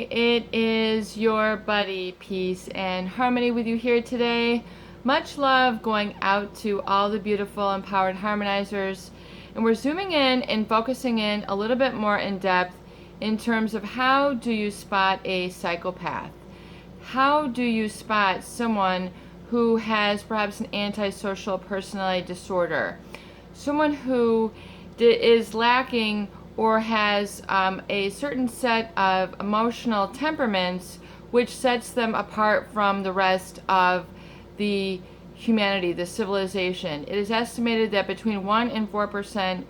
it is your buddy, Peace and Harmony, with you here today. Much love going out to all the beautiful empowered harmonizers. And we're zooming in and focusing in a little bit more in depth in terms of how do you spot a psychopath? How do you spot someone who has perhaps an antisocial personality disorder? Someone who is lacking or has a certain set of emotional temperaments which sets them apart from the rest of the humanity, the civilization. It is estimated that between 1 and 4%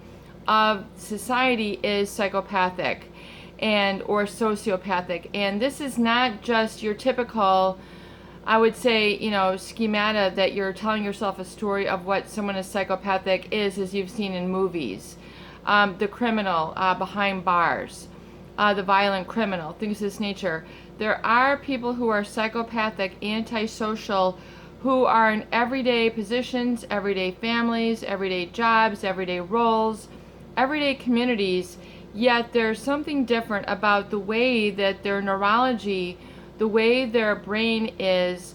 of society is psychopathic and or sociopathic. And this is not just your typical, I would say, schemata that you're telling yourself a story of what someone is psychopathic is, as you've seen in movies. The criminal behind bars, the violent criminal, things of this nature. There are people who are psychopathic, antisocial, who are in everyday positions, everyday families, everyday jobs, everyday roles, everyday communities, yet there's something different about the way that their neurology, the way their brain is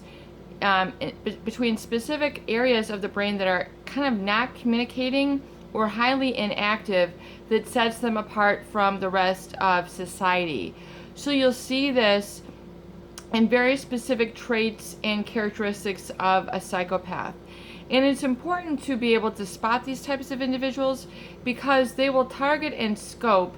between specific areas of the brain that are kind of not communicating or highly inactive, that sets them apart from the rest of society. So you'll see this in very specific traits and characteristics of a psychopath. And it's important to be able to spot these types of individuals because they will target and scope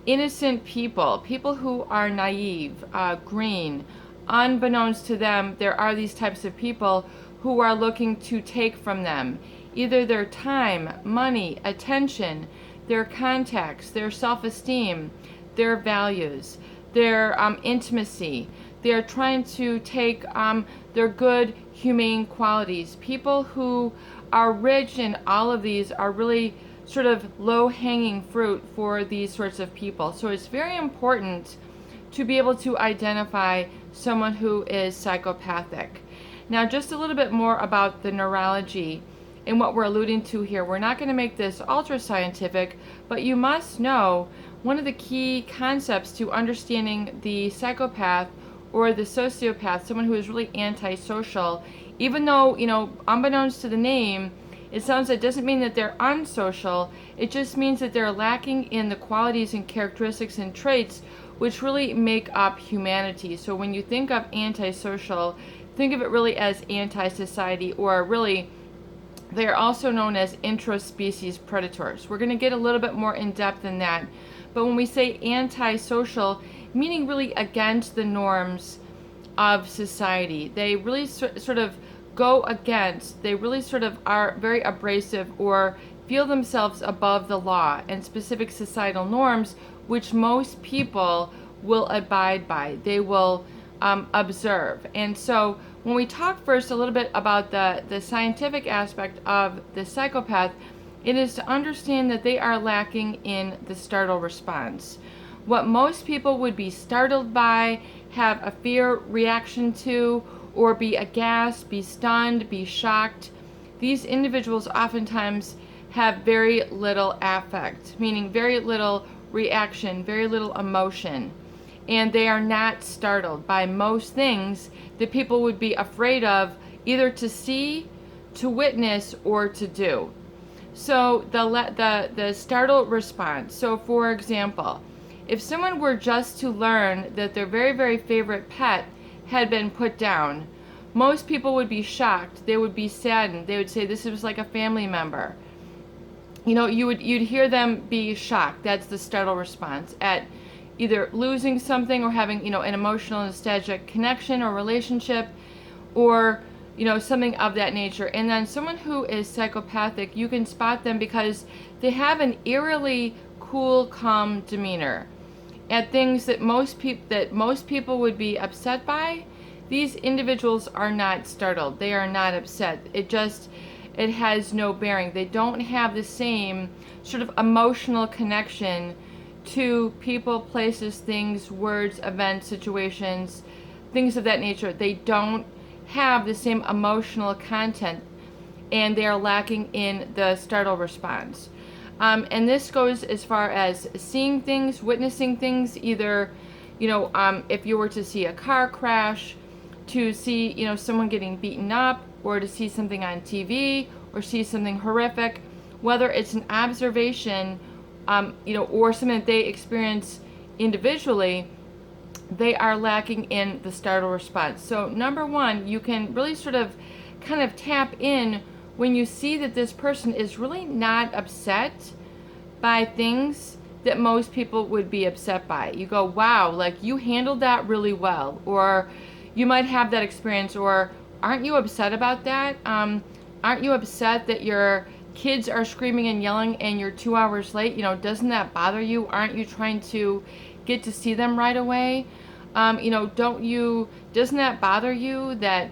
innocent people, people who are naive, green. Unbeknownst to them, there are these types of people who are looking to take from them either their time, money, attention, their contacts, their self-esteem, their values, their intimacy. They are trying to take their good, humane qualities. People who are rich in all of these are really sort of low-hanging fruit for these sorts of people. So it's very important to be able to identify someone who is psychopathic. Now, just a little bit more about the neurology and what we're alluding to here. We're not going to make this ultra scientific, but you must know one of the key concepts to understanding the psychopath or the sociopath, someone who is really antisocial, even though, unbeknownst to the name, it doesn't mean that they're unsocial. It just means that they're lacking in the qualities and characteristics and traits which really make up humanity. So when you think of antisocial, think of it really as anti-society, or really they are also known as intraspecies predators. We're going to get a little bit more in depth in that. But when we say antisocial, meaning really against the norms of society, they really sort of go against, they really sort of are very abrasive or feel themselves above the law and specific societal norms, which most people will abide by. They will observe. And so when we talk first a little bit about the scientific aspect of the psychopath, it is to understand that they are lacking in the startle response. What most people would be startled by, have a fear reaction to, or be aghast, be stunned, be shocked, these individuals oftentimes have very little affect, meaning very little reaction, very little emotion. And they are not startled by most things that people would be afraid of, either to see, to witness, or to do. So the startle response. So for example, if someone were just to learn that their very, very favorite pet had been put down, most people would be shocked. They would be saddened. They would say this was like a family member. You'd hear them be shocked. That's the startle response at either losing something or having, an emotional nostalgic connection or relationship, or, something of that nature. And then someone who is psychopathic, you can spot them because they have an eerily cool, calm demeanor. At things that most people would be upset by, these individuals are not startled. They are not upset. It has no bearing. They don't have the same sort of emotional connection to people, places, things, words, events, situations, things of that nature. They don't have the same emotional content, and they are lacking in the startle response. And this goes as far as seeing things, witnessing things, either if you were to see a car crash, to see, someone getting beaten up, or to see something on TV, or see something horrific, whether it's an observation, or something that they experience individually, they are lacking in the startle response. So number one, you can really sort of kind of tap in when you see that this person is really not upset by things that most people would be upset by. You go, wow, like you handled that really well. Or you might have that experience, or aren't you upset about that? Aren't you upset that your kids are screaming and yelling and you're 2 hours late? Doesn't that bother you? Aren't you trying to get to see them right away? Doesn't that bother you that,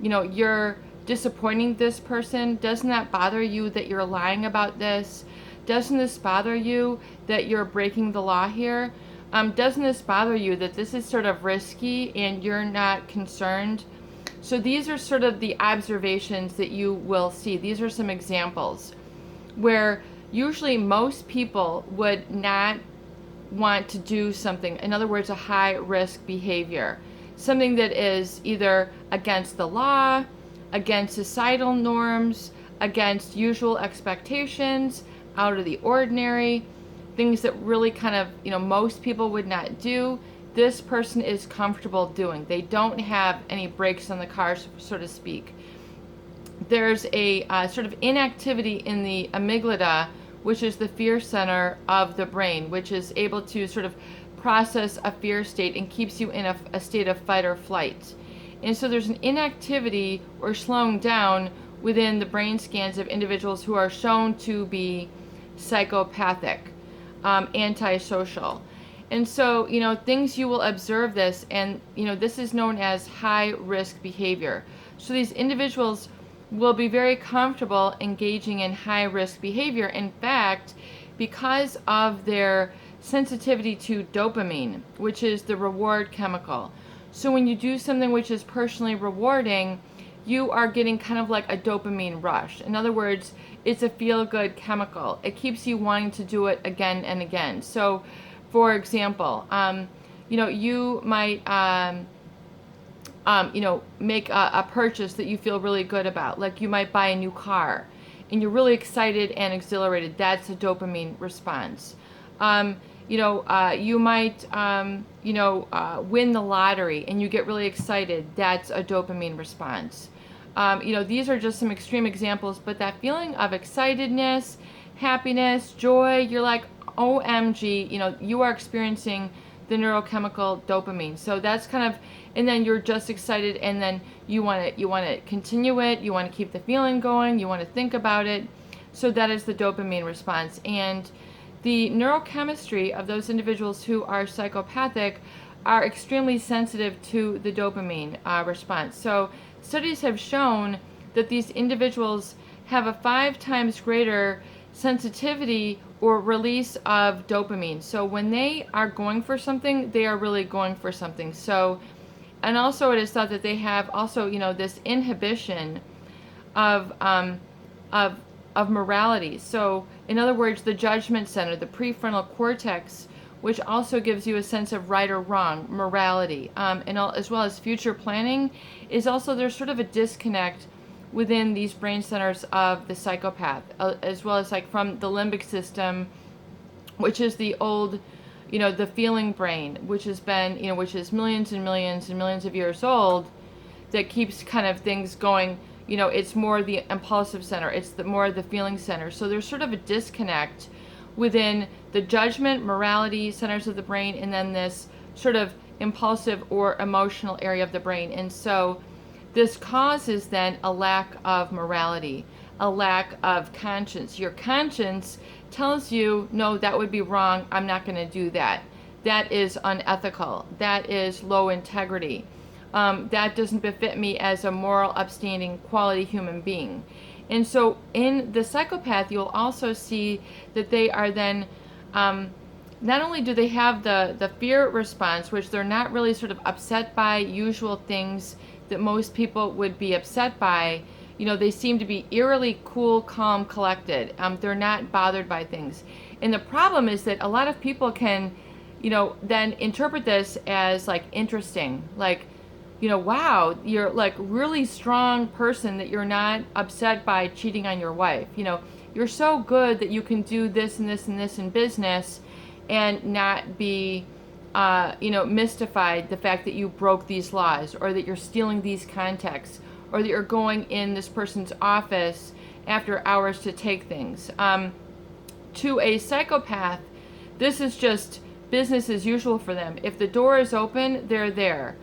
you're disappointing this person? Doesn't that bother you that you're lying about this? Doesn't this bother you that you're breaking the law here? Doesn't this bother you that this is sort of risky and you're not concerned? So these are sort of the observations that you will see. These are some examples where usually most people would not want to do something. In other words, a high risk behavior. Something that is either against the law, against societal norms, against usual expectations, out of the ordinary, things that really kind of, most people would not do. This person is comfortable doing. They don't have any brakes on the car, so to speak. There's a sort of inactivity in the amygdala, which is the fear center of the brain, which is able to sort of process a fear state and keeps you in a state of fight or flight. And so there's an inactivity or slowing down within the brain scans of individuals who are shown to be psychopathic, antisocial. And so, things you will observe this, and, this is known as high risk behavior. So these individuals will be very comfortable engaging in high risk behavior. In fact, because of their sensitivity to dopamine, which is the reward chemical. So when you do something which is personally rewarding, you are getting kind of like a dopamine rush. In other words, it's a feel-good chemical. It keeps you wanting to do it again and again. So, for example, you might, make a purchase that you feel really good about. Like you might buy a new car, and you're really excited and exhilarated. That's a dopamine response. You might, win the lottery, and you get really excited. That's a dopamine response. These are just some extreme examples, but that feeling of excitedness, happiness, joy, you're like, OMG, you are experiencing the neurochemical dopamine. So that's kind of, and then you're just excited, and then you want to continue it, you want to keep the feeling going, you want to think about it. So that is the dopamine response. And the neurochemistry of those individuals who are psychopathic are extremely sensitive to the dopamine response. So studies have shown that these individuals have a 5 times greater sensitivity or release of dopamine. So when they are going for something, they are really going for something. So, and also it is thought that they have also, this inhibition of morality. So in other words, the judgment center, the prefrontal cortex, which also gives you a sense of right or wrong, morality, as well as future planning, is also, there's sort of a disconnect within these brain centers of the psychopath, as well as like from the limbic system, which is the old, the feeling brain, which has been, which is millions and millions and millions of years old, that keeps kind of things going. It's more the impulsive center, it's more the feeling center. So there's sort of a disconnect within the judgment, morality centers of the brain, and then this sort of impulsive or emotional area of the brain. And so this causes then a lack of morality, a lack of conscience. Your conscience tells you, no, that would be wrong, I'm not going to do that. That is unethical. That is low integrity. That doesn't befit me as a moral, upstanding, quality human being. And so in the psychopath, you'll also see that they are then, not only do they have the fear response, which they're not really sort of upset by usual things that most people would be upset by. They seem to be eerily cool, calm, collected. They're not bothered by things. And the problem is that a lot of people can then interpret this as like interesting, like, wow, you're like really strong person that you're not upset by cheating on your wife. You're so good that you can do this and this and this in business and not be, mystified the fact that you broke these laws, or that you're stealing these contacts, or that you're going in this person's office after hours to take things. To a psychopath, this is just business as usual for them. If the door is open, they're there.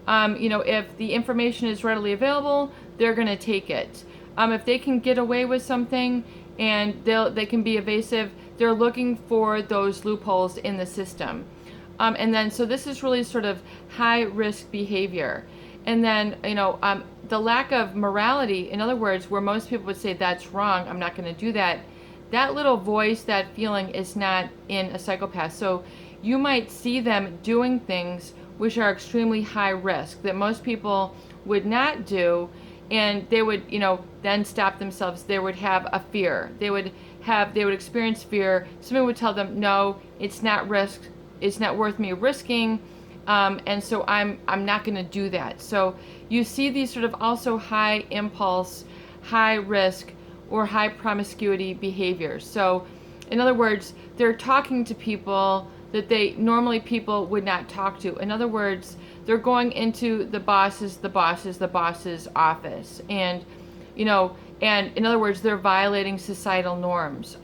If the information is readily available, they're going to take it. If they can get away with something and they can be evasive, they're looking for those loopholes in the system. So this is really sort of high risk behavior. And then, the lack of morality, in other words, where most people would say that's wrong, I'm not going to do that. That little voice, that feeling is not in a psychopath. So you might see them doing things which are extremely high risk that most people would not do, and they would, then stop themselves. They would have a fear. They would experience fear. Somebody would tell them, no, it's not risk. It's not worth me risking. And so I'm not going to do that. So you see these sort of also high impulse, high risk, or high promiscuity behaviors. So in other words, they're talking to people that normally people would not talk to. In other words, they're going into the boss's office, and in other words, they're violating societal norms,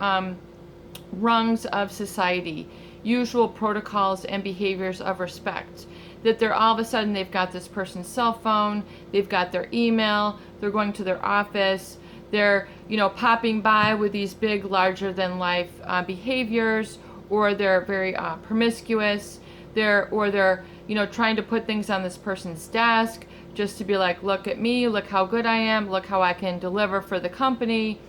rungs of society, usual protocols and behaviors of respect. That they're all of a sudden, they've got this person's cell phone, they've got their email, they're going to their office, they're popping by with these big, larger than life behaviors, or they're very promiscuous. They're trying to put things on this person's desk just to be like, look at me, look how good I am, look how I can deliver for the company,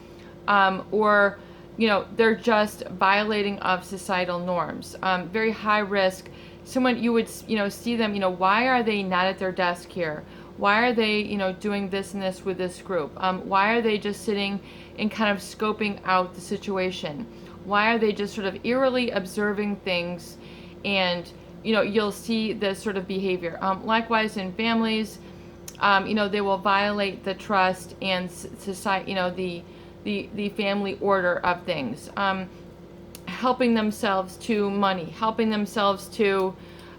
or they're just violating of societal norms. Very high risk. Someone you would see them, why are they not at their desk here? Why are they doing this and this with this group? Why are they just sitting and kind of scoping out the situation? Why are they just sort of eerily observing things? And you'll see this sort of behavior. Likewise in families, they will violate the trust and society, the family order of things, helping themselves to money, helping themselves to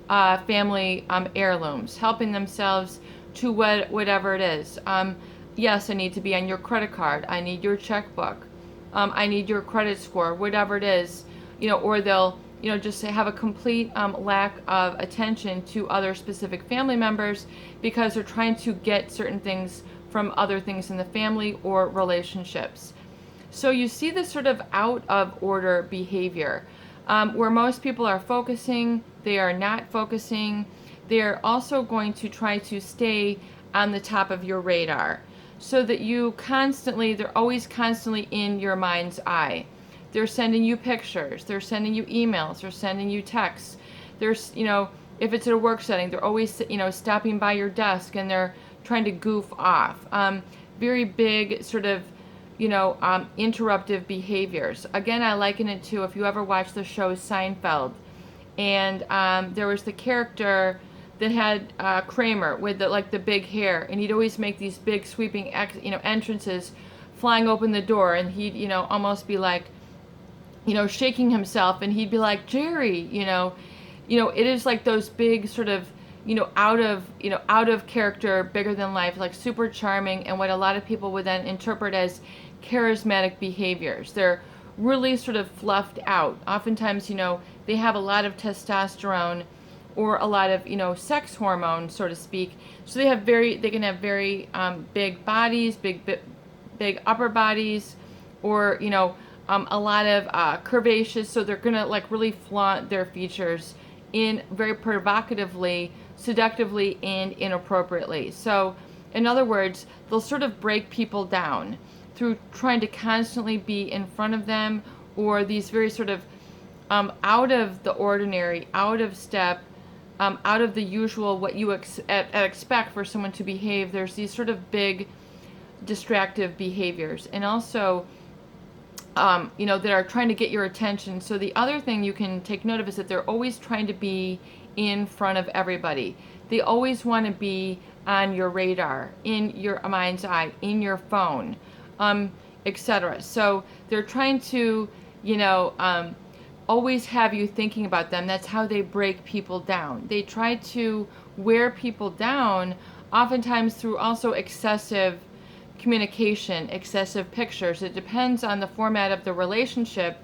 family heirlooms, helping themselves to whatever it is. Yes, I need to be on your credit card. I need your checkbook. I need your credit score, whatever it is, or they'll, just have a complete lack of attention to other specific family members because they're trying to get certain things from other things in the family or relationships. So you see this sort of out of order behavior, where most people are focusing, they are not focusing. They are also going to try to stay on the top of your radar, so that they're always constantly in your mind's eye. They're sending you pictures, they're sending you emails, they're sending you texts. There's, if it's at a work setting, they're always, stopping by your desk and they're trying to goof off. Very big sort of, interruptive behaviors. Again, I liken it to, if you ever watched the show Seinfeld, and there was the character that had Kramer with the big hair, and he'd always make these big sweeping entrances, flying open the door, and he'd almost be like shaking himself, and he'd be like, Jerry, it is like those big sort of out of character, bigger than life, like super charming, and what a lot of people would then interpret as charismatic behaviors. They're really sort of fluffed out. Oftentimes, they have a lot of testosterone or a lot of sex hormones, so to speak. So they can have very big bodies, big upper bodies, or a lot of curvaceous. So they're gonna really flaunt their features in very provocatively, seductively, and inappropriately. So in other words, they'll sort of break people down through trying to constantly be in front of them, or these very sort of out of the ordinary, out of step, out of the usual, what you expect for someone to behave. There's these sort of big distractive behaviors. And also, that are trying to get your attention. So the other thing you can take note of is that they're always trying to be in front of everybody. They always want to be on your radar, in your mind's eye, in your phone, etc. So they're trying to, always have you thinking about them. That's how they break people down. They try to wear people down, oftentimes through also excessive communication, excessive pictures. It depends on the format of the relationship,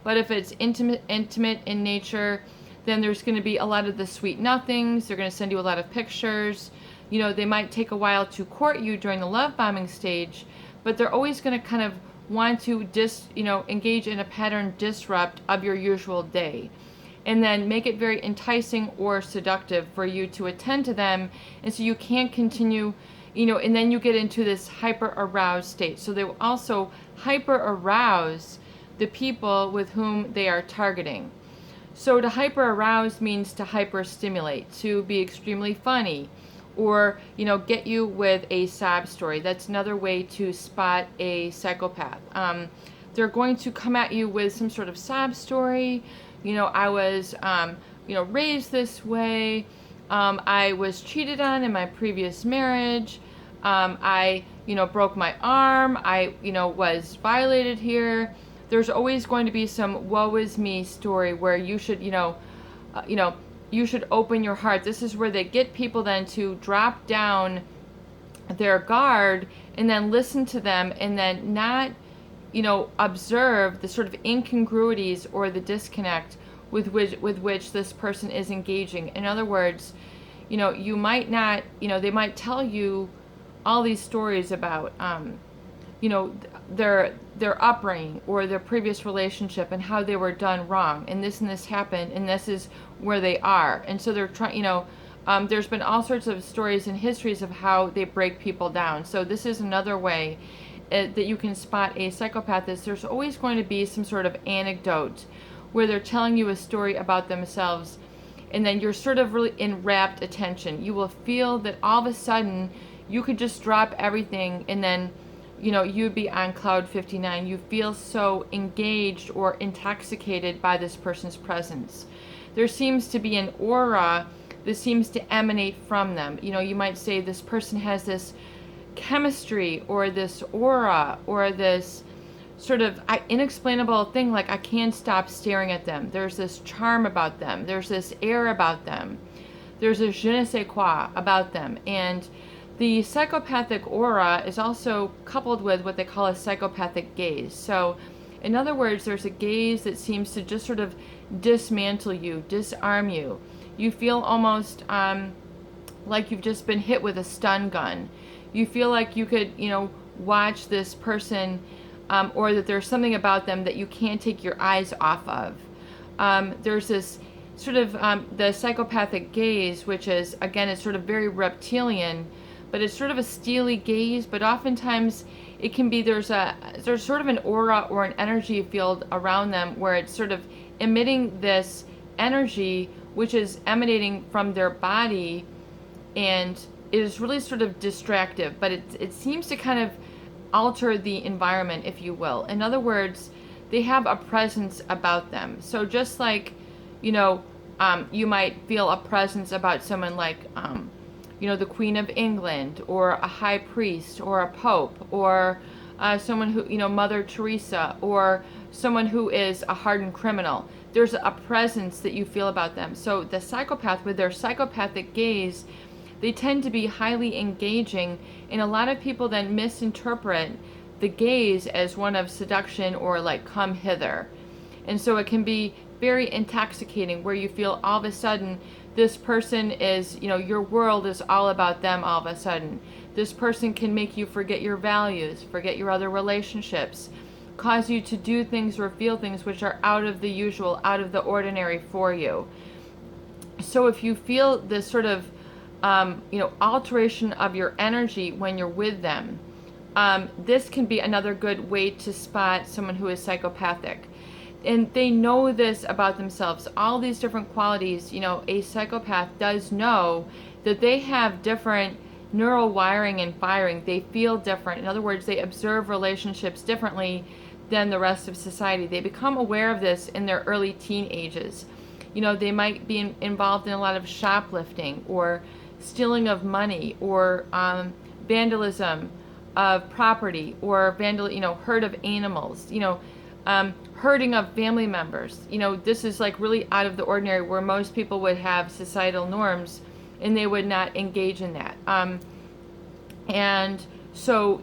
but if it's intimate in nature, then there's going to be a lot of the sweet nothings. They're going to send you a lot of pictures. They might take a while to court you during the love bombing stage, but they're always going to kind of want to engage in a pattern disrupt of your usual day, and then make it very enticing or seductive for you to attend to them, and so you can't continue, and then you get into this hyper aroused state. So they will also hyper arouse the people with whom they are targeting. So to hyper arouse means to hyper stimulate, to be extremely funny, or get you with a sob story. That's another way to spot a psychopath. They're going to come at you with some sort of sob story. I was raised this way. I was cheated on in my previous marriage. I broke my arm. I was violated here. There's always going to be some woe is me story where you should you should open your heart. This is where they get people then to drop down their guard and then listen to them, and then not, observe the sort of incongruities or the disconnect with which this person is engaging. In other words, you might not, they might tell you all these stories about, their upbringing or their previous relationship and how they were done wrong, and this happened, and this is where they are. And so they're trying, there's been all sorts of stories and histories of how they break people down. So this is another way that you can spot a psychopath. Is there's always going to be some sort of anecdote where they're telling you a story about themselves, and then you're sort of really in rapt attention. You will feel that all of a sudden you could just drop everything, and then you'd be on cloud 59. You feel so engaged or intoxicated by this person's presence. There seems to be an aura that seems to emanate from them. You might say this person has this chemistry or this aura or this sort of inexplainable thing, like I can't stop staring at them. There's this charm about them. There's this air about them. There's a je ne sais quoi about them. And the psychopathic aura is also coupled with what they call a psychopathic gaze. So, in other words, there's a gaze that seems to just sort of dismantle you, disarm you. You feel almost like you've just been hit with a stun gun. You feel like you could, watch this person, or that there's something about them that you can't take your eyes off of. There's this sort of the psychopathic gaze, which is, again, it's sort of very reptilian, but it's sort of a steely gaze. But oftentimes it can be there's sort of an aura or an energy field around them where it's sort of emitting this energy which is emanating from their body, and it is really sort of distractive, but it seems to kind of alter the environment, if you will. In other words, they have a presence about them. So just like you might feel a presence about someone like the Queen of England, or a high priest, or a pope, or someone who, Mother Teresa, or someone who is a hardened criminal. There's a presence that you feel about them. So the psychopath, with their psychopathic gaze, they tend to be highly engaging, and a lot of people then misinterpret the gaze as one of seduction or like come hither. And so it can be very intoxicating, where you feel all of a sudden this person is, your world is all about them all of a sudden. This person can make you forget your values, forget your other relationships, cause you to do things or feel things which are out of the usual, out of the ordinary for you. So if you feel this sort of, alteration of your energy when you're with them, this can be another good way to spot someone who is psychopathic. And they know this about themselves, all these different qualities. A psychopath does know that they have different neural wiring and firing. They feel different. In other words, they observe relationships differently than the rest of society. They become aware of this in their early teen ages. They might be involved in a lot of shoplifting or stealing of money or vandalism of property or hurt of animals, hurting of family members. This is like really out of the ordinary, where most people would have societal norms and they would not engage in that. And so,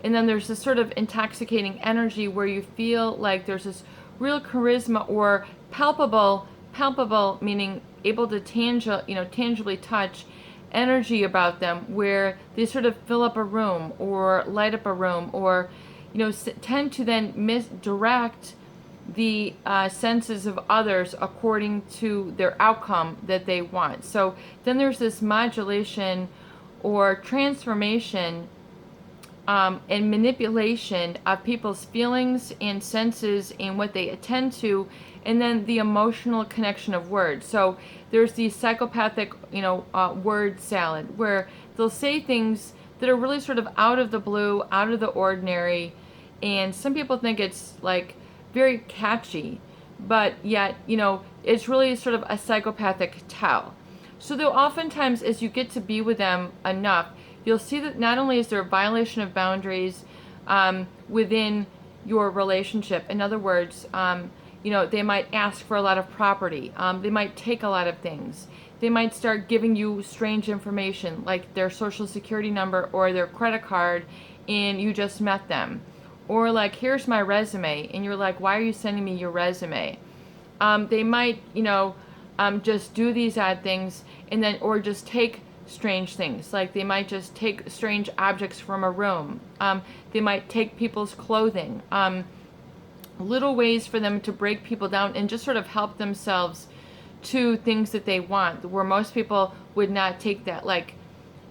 and then there's this sort of intoxicating energy where you feel like there's this real charisma or palpable meaning able to tangibly touch energy about them, where they sort of fill up a room or light up a room, or tend to then misdirect the senses of others according to their outcome that they want. So then there's this modulation or transformation and manipulation of people's feelings and senses and what they attend to, and then the emotional connection of words. So there's the psychopathic, word salad, where they'll say things that are really sort of out of the blue, out of the ordinary, and some people think it's like very catchy, but yet, it's really sort of a psychopathic tell. So though oftentimes as you get to be with them enough, you'll see that not only is there a violation of boundaries within your relationship. In other words, they might ask for a lot of property. They might take a lot of things. They might start giving you strange information like their social security number or their credit card, and you just met them. Or like, here's my resume, and you're like, why are you sending me your resume? They might, just do these odd things, and then, or just take strange things. Like they might just take strange objects from a room. They might take people's clothing. Little ways for them to break people down and just sort of help themselves to things that they want, where most people would not take that. Like,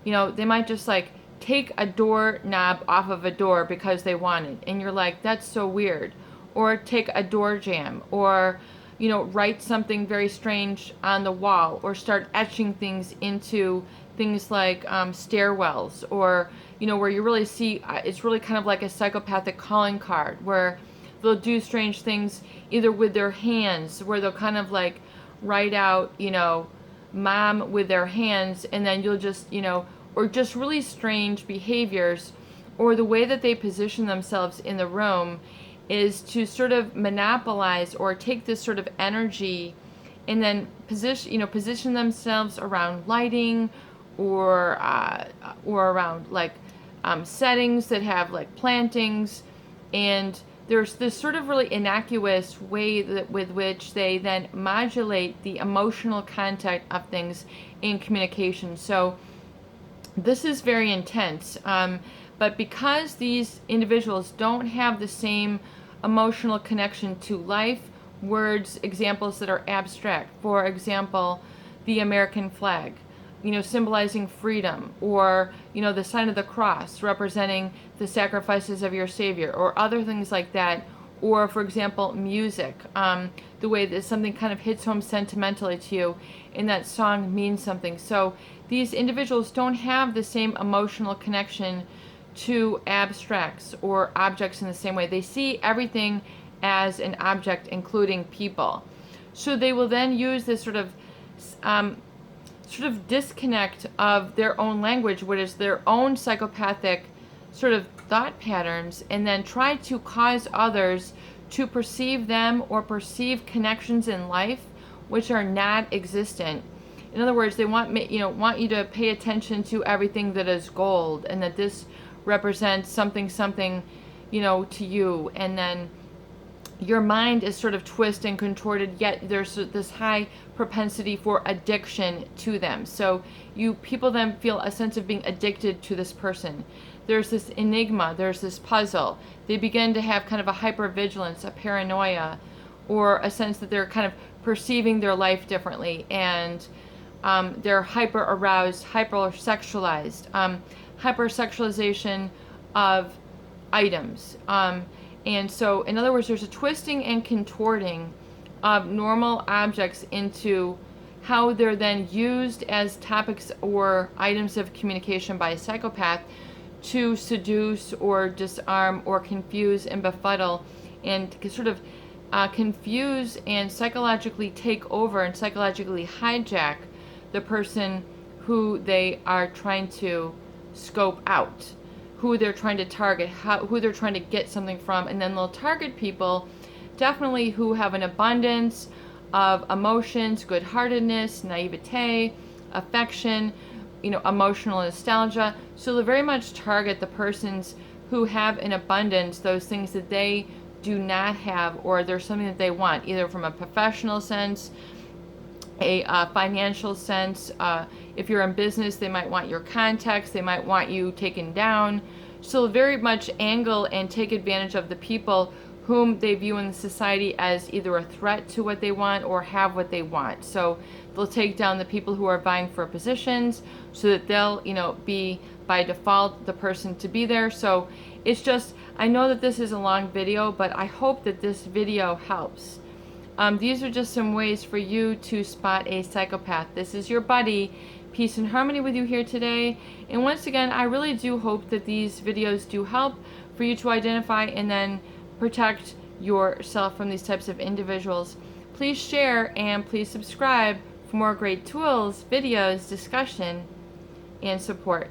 they might just like take a door knob off of a door because they want it, and you're like, that's so weird. Or take a door jamb, or write something very strange on the wall, or start etching things into things like stairwells, or where you really see it's really kind of like a psychopathic calling card, where they'll do strange things either with their hands, where they'll kind of like write out mom with their hands, and then you'll just or just really strange behaviors, or the way that they position themselves in the room is to sort of monopolize or take this sort of energy and then position themselves around lighting or around like settings that have like plantings, and there's this sort of really innocuous way with which they then modulate the emotional content of things in communication. So this is very intense, but because these individuals don't have the same emotional connection to life, words, examples that are abstract, for example, the American flag, symbolizing freedom, or, the sign of the cross representing the sacrifices of your Savior, or other things like that, or, for example, music, the way that something kind of hits home sentimentally to you, and that song means something. So these individuals don't have the same emotional connection to abstracts or objects in the same way. They see everything as an object, including people. So they will then use this sort of disconnect of their own language, which is their own psychopathic sort of thought patterns, and then try to cause others to perceive them or perceive connections in life which are not existent. In other words, they want you to pay attention to everything that is gold, and that this represents something, to you, and then your mind is sort of twisted and contorted, yet there's this high propensity for addiction to them. So people then feel a sense of being addicted to this person. There's this enigma, there's this puzzle. They begin to have kind of a hypervigilance, a paranoia, or a sense that they're kind of perceiving their life differently, and they're hyper-aroused, hyper-sexualized, hypersexualization of items. And so, in other words, there's a twisting and contorting of normal objects into how they're then used as topics or items of communication by a psychopath to seduce or disarm or confuse and befuddle and sort of confuse and psychologically take over and psychologically hijack the person who they are trying to scope out, who they're trying to target, who they're trying to get something from. And then they'll target people definitely who have an abundance of emotions, good-heartedness, naivete, affection, emotional nostalgia. So they'll very much target the persons who have in abundance those things that they do not have, or there's something that they want, either from a professional sense, a financial sense. If you're in business, they might want your contacts, they might want you taken down. So very much angle and take advantage of the people whom they view in society as either a threat to what they want or have what they want. So they'll take down the people who are vying for positions so that they'll, be by default the person to be there. So it's just, I know that this is a long video, but I hope that this video helps. These are just some ways for you to spot a psychopath. This is your buddy. Peace and harmony with you here today. And once again, I really do hope that these videos do help for you to identify and then protect yourself from these types of individuals. Please share and please subscribe for more great tools, videos, discussion, and support.